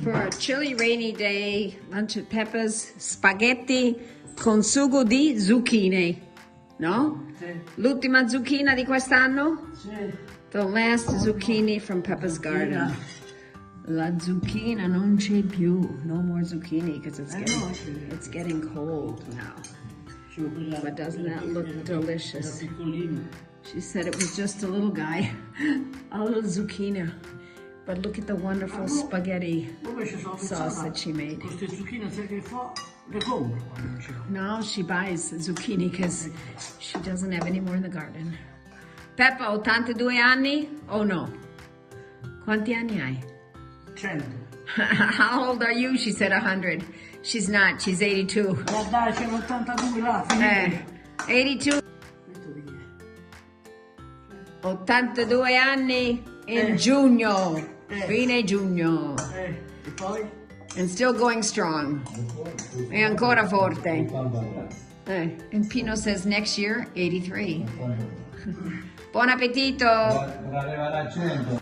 For a chilly rainy day, lunch at Peppa's, spaghetti con sugo di zucchine. No? Sì. L'ultima zucchina di quest'anno? Sì. The last zucchini from Peppa's garden. La zucchina non c'è più. No more zucchini because it's getting cold now. But doesn't that look delicious? She said it was just a little guy, a little zucchini. But look at the wonderful spaghetti sauce that she made. No, she buys zucchini because she doesn't have any more in the garden. Peppa, 82 anni? Oh no. Quanti anni hai? 100. How old are you? She said 100. She's not, she's 82. Dai, c'è 82 là. 82. 82 anni in giugno. Fine giugno. E poi? And still going strong. E ancora forte. And Pino says next year, 83. Buon appetito! Per arrivare a 100.